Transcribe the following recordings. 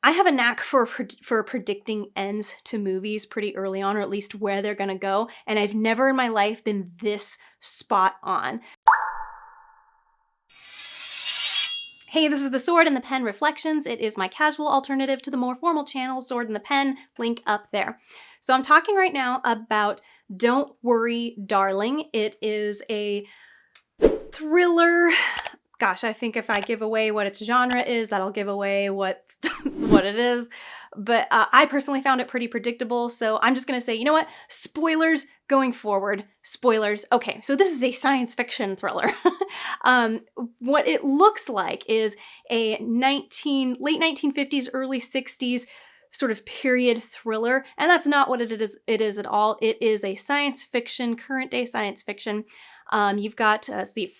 I have a knack for predicting ends to movies pretty early on, or at least where they're gonna go, and I've never in my life been this spot on. Hey, this is the Sword and the Pen Reflections. It is my casual alternative to the more formal channel, Sword and the Pen, link up there. So I'm talking right now about Don't Worry, Darling. It is a thriller. Gosh, I think if I give away what its genre is, that'll give away what what it is. But I personally found it pretty predictable, so I'm just gonna say, you know what? Spoilers going forward. Spoilers. Okay, so this is a science fiction thriller. What it looks like is a late 1950s, early 60s sort of period thriller, and that's not what it is at all. It is a science fiction, current day science fiction. You've got,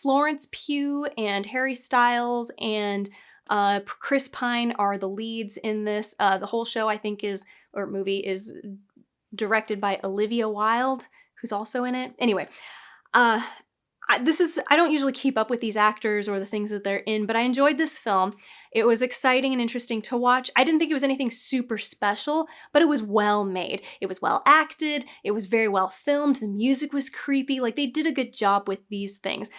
Florence Pugh and Harry Styles and Chris Pine are the leads in this. The whole show, I think, movie is directed by Olivia Wilde, who's also in it. Anyway, I don't usually keep up with these actors or the things that they're in, but I enjoyed this film. It was exciting and interesting to watch. I didn't think it was anything super special, but it was well made. It was well acted. It was very well filmed. The music was creepy. Like, they did a good job with these things.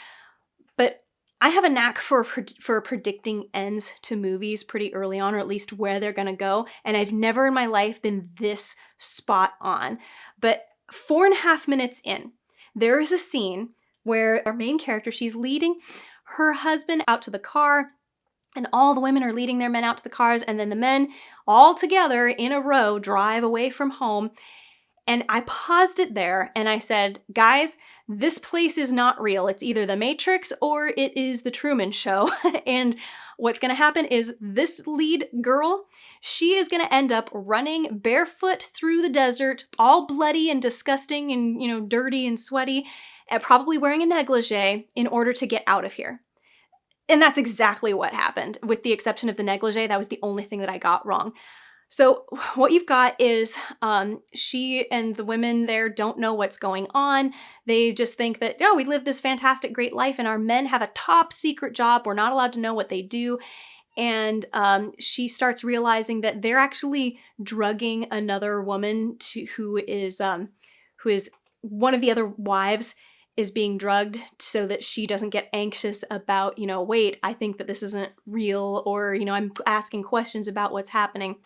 But I have a knack for predicting ends to movies pretty early on, or at least where they're gonna go, and I've never in my life been this spot on. But 4.5 minutes in, there is a scene where our main character, she's leading her husband out to the car, and all the women are leading their men out to the cars, and then the men all together in a row drive away from home. And I paused it there and I said, guys, this place is not real. It's either the Matrix or it is the Truman Show. And what's gonna happen is this lead girl, she is gonna end up running barefoot through the desert, all bloody and disgusting and, dirty and sweaty, and probably wearing a negligee in order to get out of here. And that's exactly what happened, with the exception of the negligee. That was the only thing that I got wrong. So what you've got is she and the women there don't know what's going on. They just think that, we live this fantastic, great life, and our men have a top secret job. We're not allowed to know what they do. And she starts realizing that they're actually drugging another woman who is one of the other wives is being drugged so that she doesn't get anxious about, wait, I think that this isn't real, or, I'm asking questions about what's happening.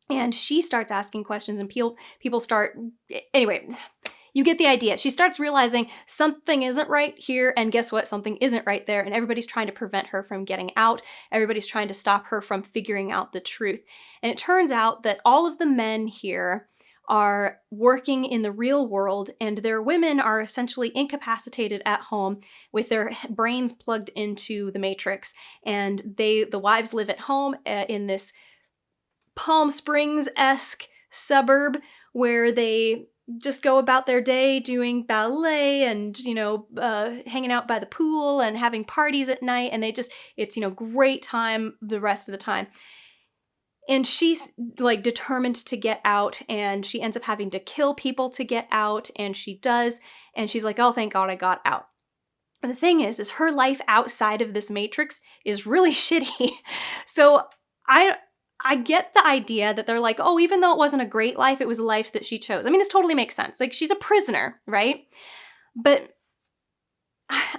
And she starts asking questions and people start, anyway, you get the idea. She starts realizing something isn't right here, and guess what? Something isn't right there, and everybody's trying to prevent her from getting out. Everybody's trying to stop her from figuring out the truth. And it turns out that all of the men here are working in the real world, and their women are essentially incapacitated at home with their brains plugged into the Matrix. And the wives live at home in this Palm Springs-esque suburb where they just go about their day doing ballet and, hanging out by the pool and having parties at night. And it's, great time the rest of the time. And she's like determined to get out, and she ends up having to kill people to get out, and she does. And she's like, oh, thank God I got out. And the thing is her life outside of this Matrix is really shitty. So I get the idea that they're like, oh, even though it wasn't a great life, it was a life that she chose. I mean, this totally makes sense. Like, she's a prisoner, right? But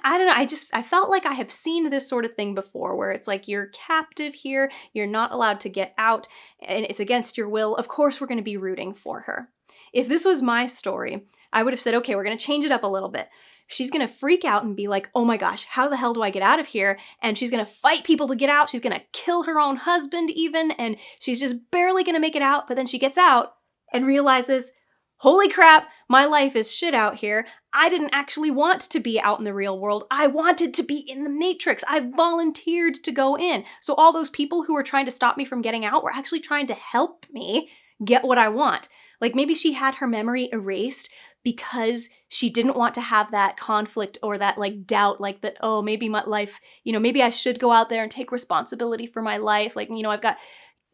I don't know, I felt like I have seen this sort of thing before, where it's like, you're captive here, you're not allowed to get out, and it's against your will. Of course we're going to be rooting for her. If this was my story, I would have said, okay, we're going to change it up a little bit. She's going to freak out and be like, oh my gosh, how the hell do I get out of here? And she's going to fight people to get out. She's going to kill her own husband even. And she's just barely going to make it out. But then she gets out and realizes, holy crap, my life is shit out here. I didn't actually want to be out in the real world. I wanted to be in the Matrix. I volunteered to go in. So all those people who were trying to stop me from getting out were actually trying to help me get what I want. Like, maybe she had her memory erased because she didn't want to have that conflict or that doubt, that, oh, maybe my life, maybe I should go out there and take responsibility for my life. I've got,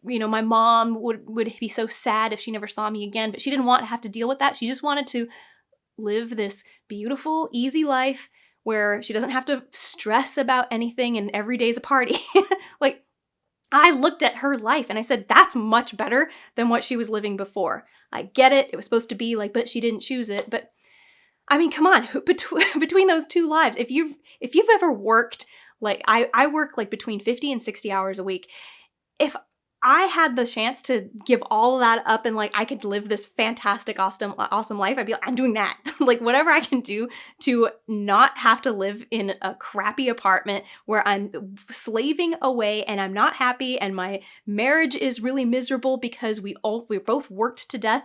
my mom would be so sad if she never saw me again, but she didn't want to have to deal with that. She just wanted to live this beautiful, easy life where she doesn't have to stress about anything and every day's a party. I looked at her life and I said, that's much better than what she was living before. I get it. It was supposed to be like, but she didn't choose it. But I mean, come on, between those two lives, if you've ever worked, like I work like between 50 and 60 hours a week. If I had the chance to give all of that up and like I could live this fantastic, awesome life, I'd be like, I'm doing that. Like whatever I can do to not have to live in a crappy apartment where I'm slaving away and I'm not happy and my marriage is really miserable because we both worked to death.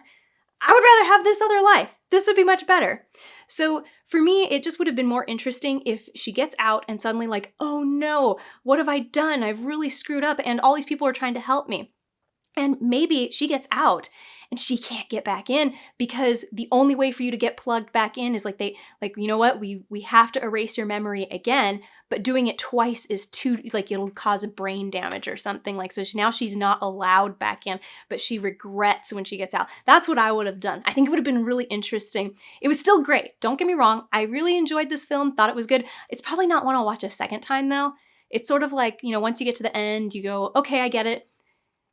I would rather have this other life. This would be much better. So for me, it just would have been more interesting if she gets out and suddenly like, oh no, what have I done? I've really screwed up and all these people are trying to help me. And maybe she gets out and she can't get back in because the only way for you to get plugged back in is like you know what, we have to erase your memory again, but doing it twice is too, like it'll cause a brain damage or something. Like, so now she's not allowed back in, but she regrets when she gets out. That's what I would have done. I think it would have been really interesting. It was still great. Don't get me wrong. I really enjoyed this film, thought it was good. It's probably not one I'll watch a second time though. It's sort of like, you know, once you get to the end, you go, okay, I get it.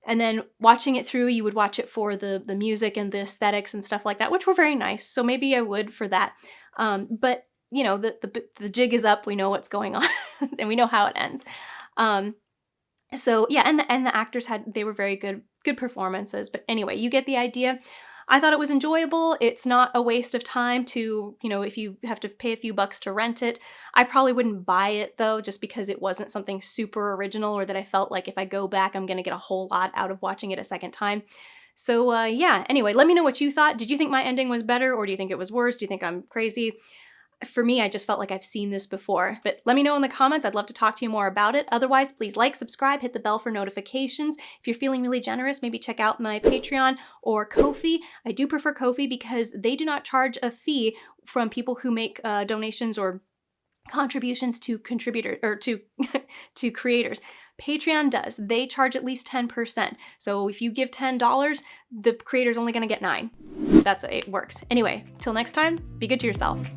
And then watching it through, you would watch it for the music and the aesthetics and stuff like that, which were very nice. So maybe I would for that. But you know, the jig is up. We know what's going on, and we know how it ends. So yeah, and the actors they were very good performances. But anyway, you get the idea. I thought it was enjoyable. It's not a waste of time to, you know, if you have to pay a few bucks to rent it. I probably wouldn't buy it though, just because it wasn't something super original or that I felt like if I go back, I'm going to get a whole lot out of watching it a second time. So yeah, anyway, let me know what you thought. Did you think my ending was better or do you think it was worse? Do you think I'm crazy? For me, I just felt like I've seen this before. But let me know in the comments. I'd love to talk to you more about it. Otherwise, please like, subscribe, hit the bell for notifications. If you're feeling really generous, maybe check out my Patreon or Ko-fi. I do prefer Ko-fi because they do not charge a fee from people who make donations or contributions to contributors or to creators. Patreon does. They charge at least 10%. So if you give $10, the creator's only going to get $9. It works. Anyway, till next time, be good to yourself.